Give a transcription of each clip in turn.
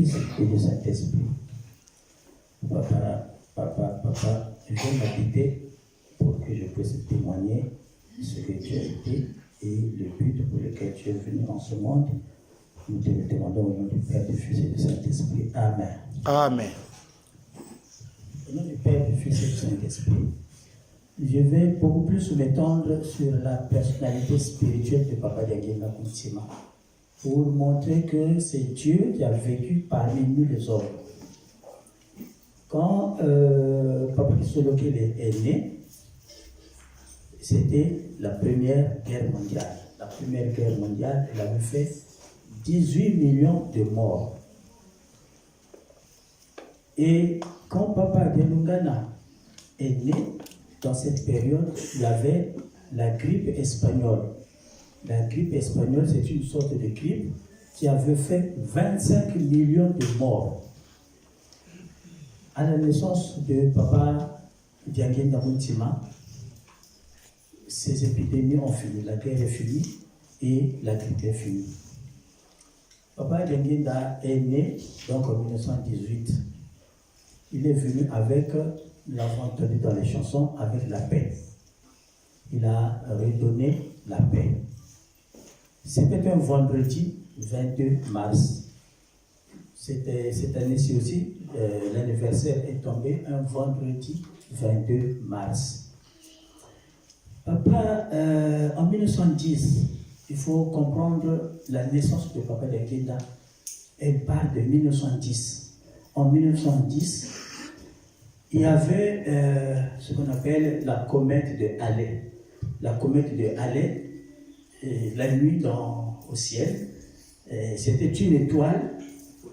Fils et du Saint-Esprit. Papa, je vais m'habiter pour que je puisse témoigner ce que tu as été et le but pour lequel tu es venu en ce monde. Nous te le demandons au nom du Père, du Fils et du Saint-Esprit. Amen. Amen. Au nom du Père, du Fils et du Saint-Esprit, je vais beaucoup plus m'étendre sur la personnalité spirituelle de Papa Dianguéna Kountima pour montrer que c'est Dieu qui a vécu parmi nous les hommes. Quand Papa Kisoloke est né, c'était la Première Guerre mondiale. La Première Guerre mondiale, elle avait fait 18 millions de morts. Et quand Papa Dianungana est né, dans cette période, il y avait la grippe espagnole. La grippe espagnole, c'est une sorte de grippe qui avait fait 25 millions de morts. À la naissance de Papa Dianguéna Kountima, ces épidémies ont fini. La guerre est finie et la grippe est finie. Papa Dianguéna est né donc en 1918. Il est venu avec, nous l'avons entendu dans les chansons, avec la paix. Il a redonné la paix. C'était un vendredi 22 mars. Cette année-ci aussi, l'anniversaire est tombé un vendredi 22 mars. Papa, en 1910, il faut comprendre la naissance de Papa Dianguéna. Elle part de 1910. En 1910, il y avait ce qu'on appelle la comète de Halley. La comète de Halley, la nuit au ciel, c'était une étoile,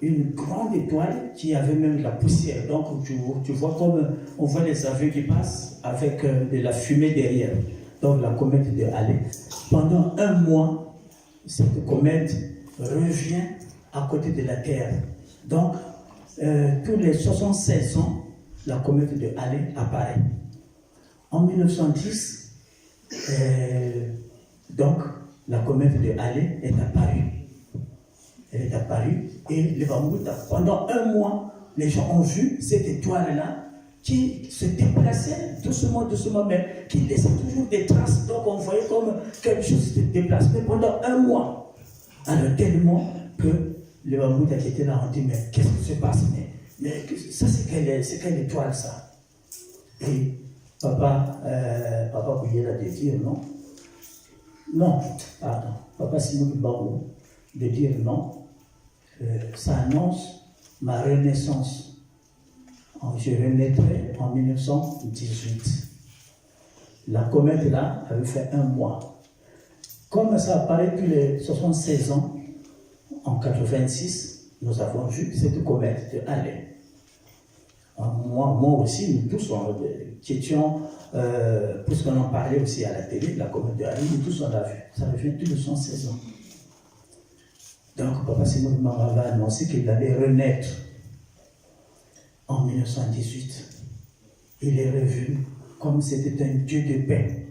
une grande étoile qui avait même de la poussière. Donc tu vois comme on voit les avions qui passent avec de la fumée derrière. Donc la comète de Halley. Pendant un mois, cette comète revient à côté de la Terre. Donc tous les 76 ans, la comète de Halley apparaît. En 1910, donc la comète de Halley est apparue. Elle est apparue et les Bambouta, pendant un mois, les gens ont vu cette étoile-là qui se déplaçait doucement, mais qui laissait toujours des traces. Donc on voyait comme quelque chose se déplace. Mais pendant un mois, alors tellement que les Bambouta qui étaient là ont dit, mais qu'est-ce qui se passe? Mais ça, c'est quelle étoile, ça? Et Papa Bouillet a de dire non. Non, pardon. Papa Simon Bambou de dire non. Ça annonce ma renaissance. Je renaîtrai en 1918. La comète là avait fait un mois. Comme ça apparaît depuis les 76 ans, en 86, nous avons vu cette comète de Halley. Moi aussi, nous tous, qui étions, puisqu'on en parlait aussi à la télé, la comète de Halley, nous tous on l'a vu. Ça fait plus de 116 ans. Donc, Papa Simon m'avait annoncé qu'il allait renaître en 1918. Il est revenu comme c'était un Dieu de paix.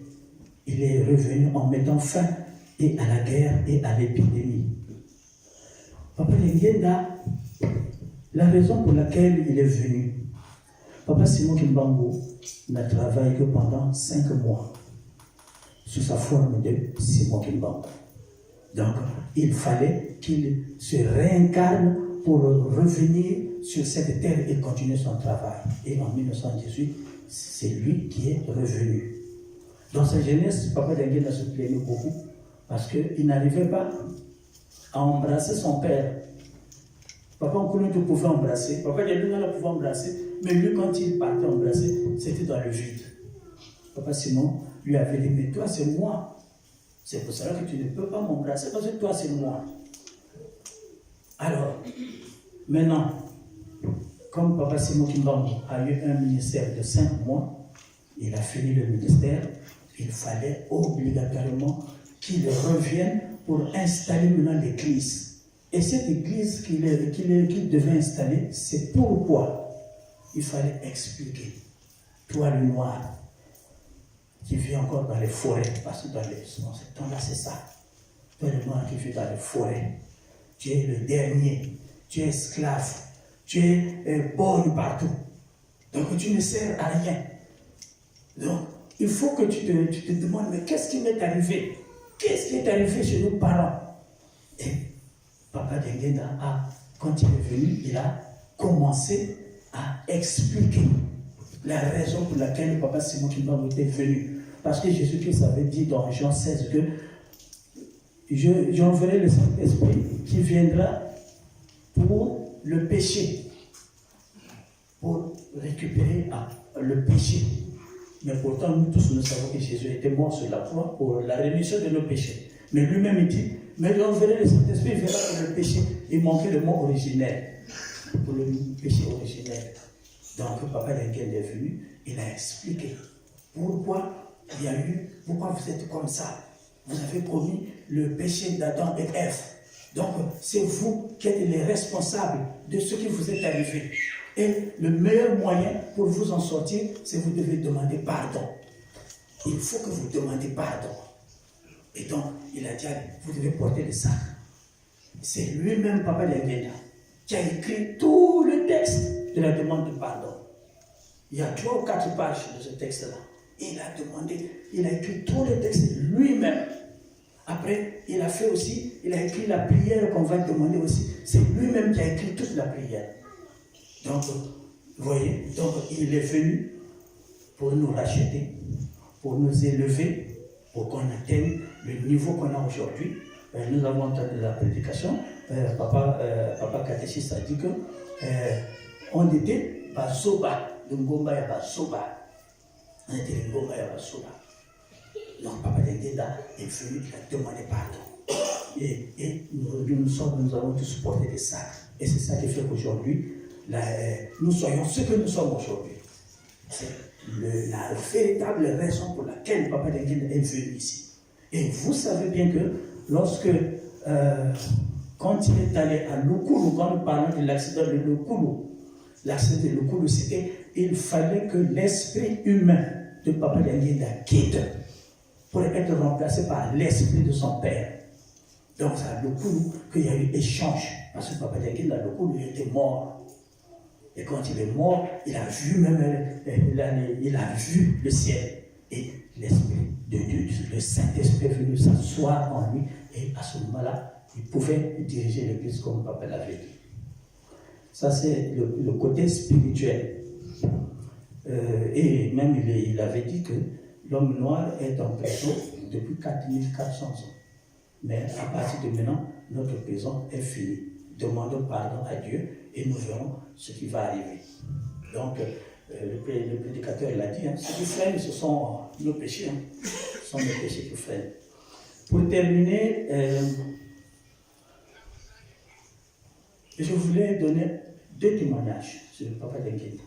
Il est revenu en mettant fin et à la guerre et à l'épidémie. Papa Dianguéna, la raison pour laquelle il est venu, Papa Simon Kimbangu n'a travaillé que pendant 5 mois sous sa forme de Simon Kimbangu. Donc, il fallait qu'il se réincarne pour revenir sur cette terre et continuer son travail. Et en 1918, c'est lui qui est revenu. Dans sa jeunesse, Papa Dianguéna se plaignait beaucoup parce qu'il n'arrivait pas à embrasser son père. Papa Nkoulou pouvait embrasser, Papa Dianguéna pouvait embrasser, mais lui, quand il partait embrasser, c'était dans le vide. Papa Simon lui avait dit, mais toi, c'est moi. C'est pour cela que tu ne peux pas m'embrasser, parce que toi, c'est moi. Alors, maintenant, comme Papa Simon Kimbangu a eu un ministère de 5 mois, il a fini le ministère, il fallait obligatoirement qu'il revienne pour installer maintenant l'église. Et cette église qu'il devait installer, c'est pourquoi il fallait expliquer. Toi, le noir, qui vit encore dans les forêts, parce que dans ce temps-là, c'est ça. Toi, le noir qui vit dans les forêts, tu es le dernier tu es esclave, tu es pauvre partout. Donc tu ne sers à rien. Donc il faut que tu te demandes, mais qu'est-ce qui m'est arrivé? Qu'est-ce qui est arrivé chez nos parents? Et Papa Dengenda, quand il est venu, il a commencé à expliquer la raison pour laquelle Papa Simon Kimbangu était venu. Parce que Jésus-Christ avait dit dans Jean 16 que j'enverrai le Saint-Esprit qui viendra pour le péché, pour récupérer le péché. Mais pourtant, nous tous, nous savons que Jésus était mort sur la croix pour la rémission de nos péchés. Mais lui-même, il dit, mais j'enverrai le Saint-Esprit qui viendra pour le péché. Il manquait le mot originel, pour le péché originel. Donc, Papa Dengenda est venu, il a expliqué pourquoi vous êtes comme ça. Vous avez commis le péché d'Adam et Ève. Donc, c'est vous qui êtes les responsables de ce qui vous est arrivé. Et le meilleur moyen pour vous en sortir, c'est que vous devez demander pardon. Il faut que vous demandiez pardon. Et donc, il a dit, vous devez porter le sac. C'est lui-même, Papa Dengenda, qui a écrit tout le texte de la demande de pardon. Il y a 3 ou 4 pages de ce texte-là. Il a écrit tous les textes lui-même. Après, il a écrit la prière qu'on va demander aussi. C'est lui-même qui a écrit toute la prière. Donc, vous voyez, donc il est venu pour nous racheter, pour nous élever, pour qu'on atteigne le niveau qu'on a aujourd'hui. Nous avons entendu la prédication. Papa catéchiste a dit que on était basoba, le ngomba ya basoba. On était le ngomba ya basoba. Donc Papa Dengenda est venu, il a demandé pardon. Et nous avons tous porté des sacs. Et c'est ça qui fait qu'aujourd'hui, nous soyons ce que nous sommes aujourd'hui. C'est la véritable raison pour laquelle Papa Dengenda est venu ici. Et vous savez bien que quand il est allé à Lukulu, quand nous parlons de l'accident de Lukulu, c'était il fallait que l'esprit humain de Papa Dengenda quitte pour être remplacé par l'esprit de son père. Donc c'est à Lukulu qu'il y a eu échange. Parce que Papa Dengenda, Lukulu, il était mort. Et quand il est mort, il a vu le ciel. Et l'Esprit de Dieu, le Saint-Esprit est venu s'asseoir en lui. Et à ce moment-là, il pouvait diriger l'Église comme Papa l'avait dit. Ça, c'est le côté spirituel. Et même, il avait dit que l'homme noir est en prison depuis 4400 ans. Mais à partir de maintenant, notre prison est finie. Demandons pardon à Dieu et nous verrons ce qui va arriver. Donc, le prédicateur l'a dit, ce qui freine, ce sont nos péchés. Ce sont nos péchés qui freinent. Pour terminer, je voulais donner 2 témoignages sur le Papa Dengenda.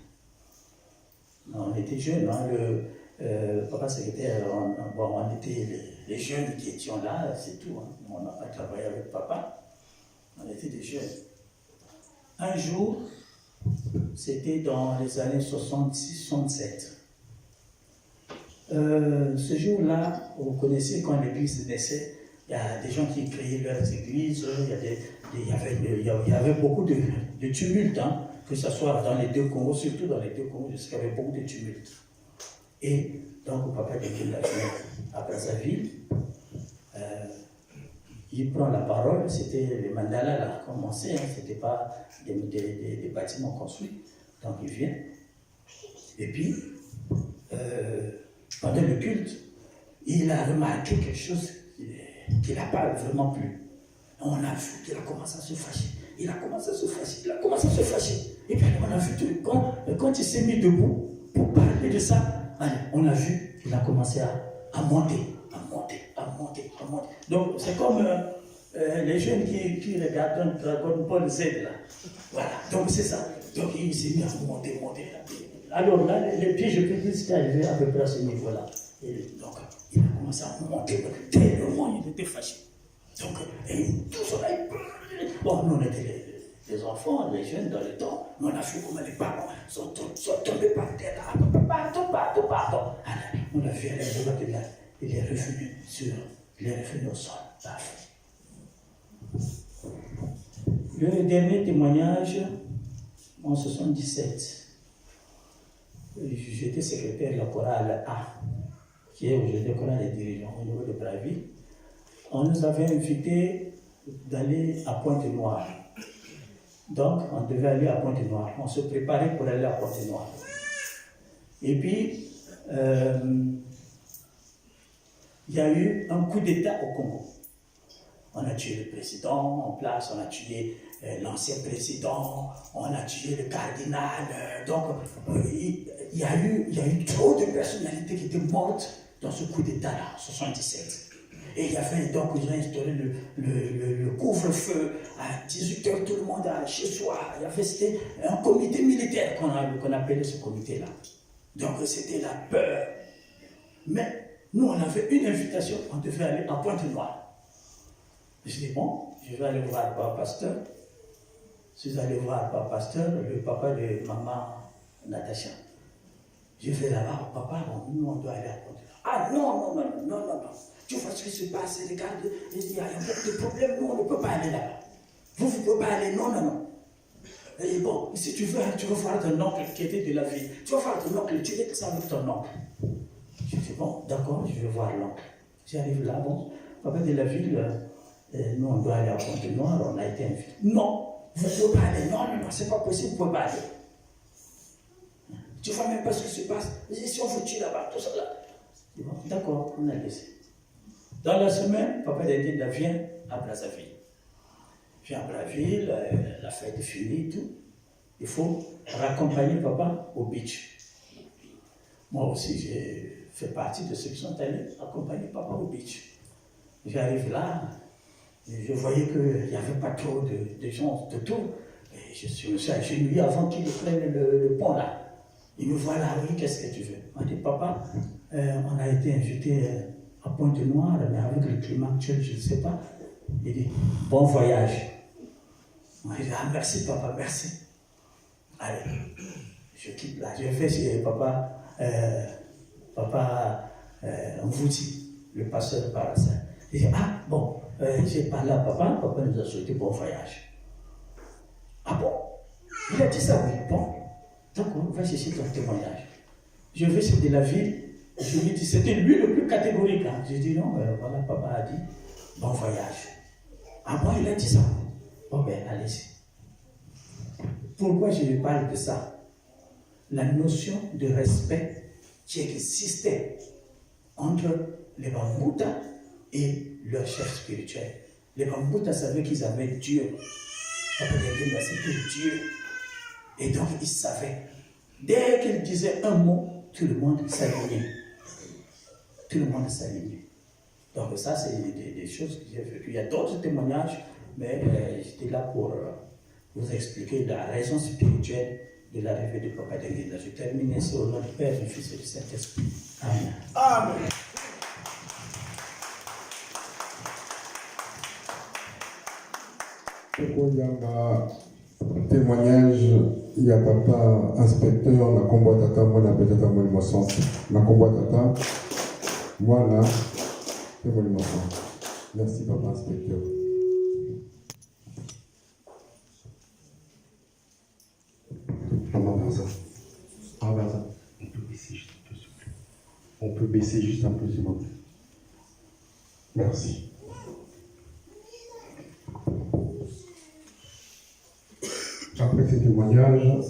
On était jeunes, le papa secrétaire, on était les jeunes qui étions là, c'est tout. On n'a pas travaillé avec papa. On était des jeunes. Un jour, c'était dans les années 66-67. Ce jour-là, vous connaissez quand l'église naissait, il y a des gens qui créaient leurs églises, il y avait beaucoup de tumultes, que ce soit dans les 2 Congos, surtout dans les 2 Congos, parce qu'il y avait beaucoup de tumultes. Et donc, Papa Dengenda à Brazzaville, il prend la parole, c'était les mandalas là, commencé, ce n'était pas des bâtiments construits, donc il vient. Et puis, pendant le culte, il a remarqué quelque chose qui n'a pas vraiment plu. On a vu qu'il a commencé à se fâcher. Il a commencé à se fâcher. Et puis on a vu tout. Quand il s'est mis debout pour parler de ça, on a vu qu'il a commencé à monter. Donc c'est comme les jeunes qui regardent Dragon Ball Z là. Voilà, donc c'est ça. Donc il s'est mis à monter. Alors là, les pieds, je peux dire, c'était arrivé à peu près à ce niveau-là. Et donc il a commencé à monter, tellement il était fâché. Donc, tout cela, bon, nous on était les enfants, les jeunes dans le temps, mais on a vu comment les parents sont tombés par terre, pardon. Alors, on a vu il est revenu au sol. Le dernier témoignage, en 1977, j'étais secrétaire de la chorale A, qui est aujourd'hui la chorale des dirigeants au niveau de Braville. On nous avait invités d'aller à Pointe-Noire. Donc, on devait aller à Pointe-Noire. On se préparait pour aller à Pointe-Noire. Et puis, il y a eu un coup d'État au Congo. On a tué le président en place, on a tué l'ancien président, on a tué le cardinal. Donc, il y a eu trop de personnalités qui étaient mortes dans ce coup d'État-là, en 1977. Et il y avait donc, ils ont instauré le couvre-feu à 18h, tout le monde chez soi. C'était un comité militaire qu'on appelait ce comité-là. Donc, c'était la peur. Mais nous, on avait une invitation, on devait aller à Pointe-Noire. Je dis, bon, je vais aller voir Papa Pasteur. Je suis allé voir Papa Pasteur, le papa de maman Natacha. Je vais là-bas, papa, bon, nous, on doit aller à Pointe-Noire. Ah non. Tu vois ce qui se passe, regarde, il y a beaucoup de problèmes, nous, on ne peut pas aller là-bas. Vous ne pouvez pas aller, non. Et bon, si tu veux voir ton oncle qui était de la ville, tu vas voir ton oncle, tu veux ça avec ton oncle. Je dis, bon, d'accord, je vais voir l'oncle. J'arrive là, bon, papa de la ville, nous, on doit aller à Pointe-Noire, on a été invités. Non, vous ne pouvez pas aller, non, c'est pas possible, vous ne pouvez pas aller. Tu ne vois même pas ce qui se passe. Si on vous tue là-bas, tout ça là. Bon, d'accord, on a laissé. Dans la semaine, papa d'Indien vient à Brazzaville. Vient à Brazzaville, la fête est finie, tout. Il faut raccompagner papa au beach. Moi aussi, j'ai fait partie de ceux qui sont allés accompagner papa au beach. J'arrive là, et je voyais qu'il n'y avait pas trop de gens de tout. Et je me suis agenouillé avant qu'ils prennent le pont là. Il me voit là, oui, qu'est-ce que tu veux? On dit, papa, on a été invité à Pointe-Noire, mais avec le climat actuel, je ne sais pas. Il dit, bon voyage. On dit, ah, merci papa, merci. Allez, je quitte là. Je vais chez papa, on vous dit, le pasteur par ça. Il dit, ah, bon, j'ai parlé à papa nous a souhaité bon voyage. Ah bon? Il a dit ça, oui, bon. Donc, on va chercher ton témoignage. Je vais chez de la ville. Je lui dis, c'était lui le plus catégorique. Hein. Je dis, non, voilà, papa a dit, bon voyage. Ah bon, il a dit ça. Bon, ben, allez-y. Pourquoi je lui parle de ça? La notion de respect qui existait entre les Bambouta et leur chef spirituel. Les Bambouta savaient qu'ils avaient Dieu. Papa Yagenda, c'était Dieu. Et donc, ils savaient. Dès qu'ils disaient un mot, tout le monde s'alignait. Tout le monde s'alignait. Donc ça, c'est des choses que j'ai vécues. Il y a d'autres témoignages, mais j'étais là pour vous expliquer la raison spirituelle de l'arrivée du Papa Yagenda. Je termine ici au nom du Père, du Fils et du Saint-Esprit. Amen. Amen. Témoignage, il y a papa inspecteur, la combo tata, moi la petite moi le sens. La combo tata, voilà, c'est moi le sens. Merci papa inspecteur. Maman Barza. Ah Barza, on peut baisser juste un peu s'il vous plaît. On peut baisser juste un peu s'il vous plaît. Merci. Après ces témoignages,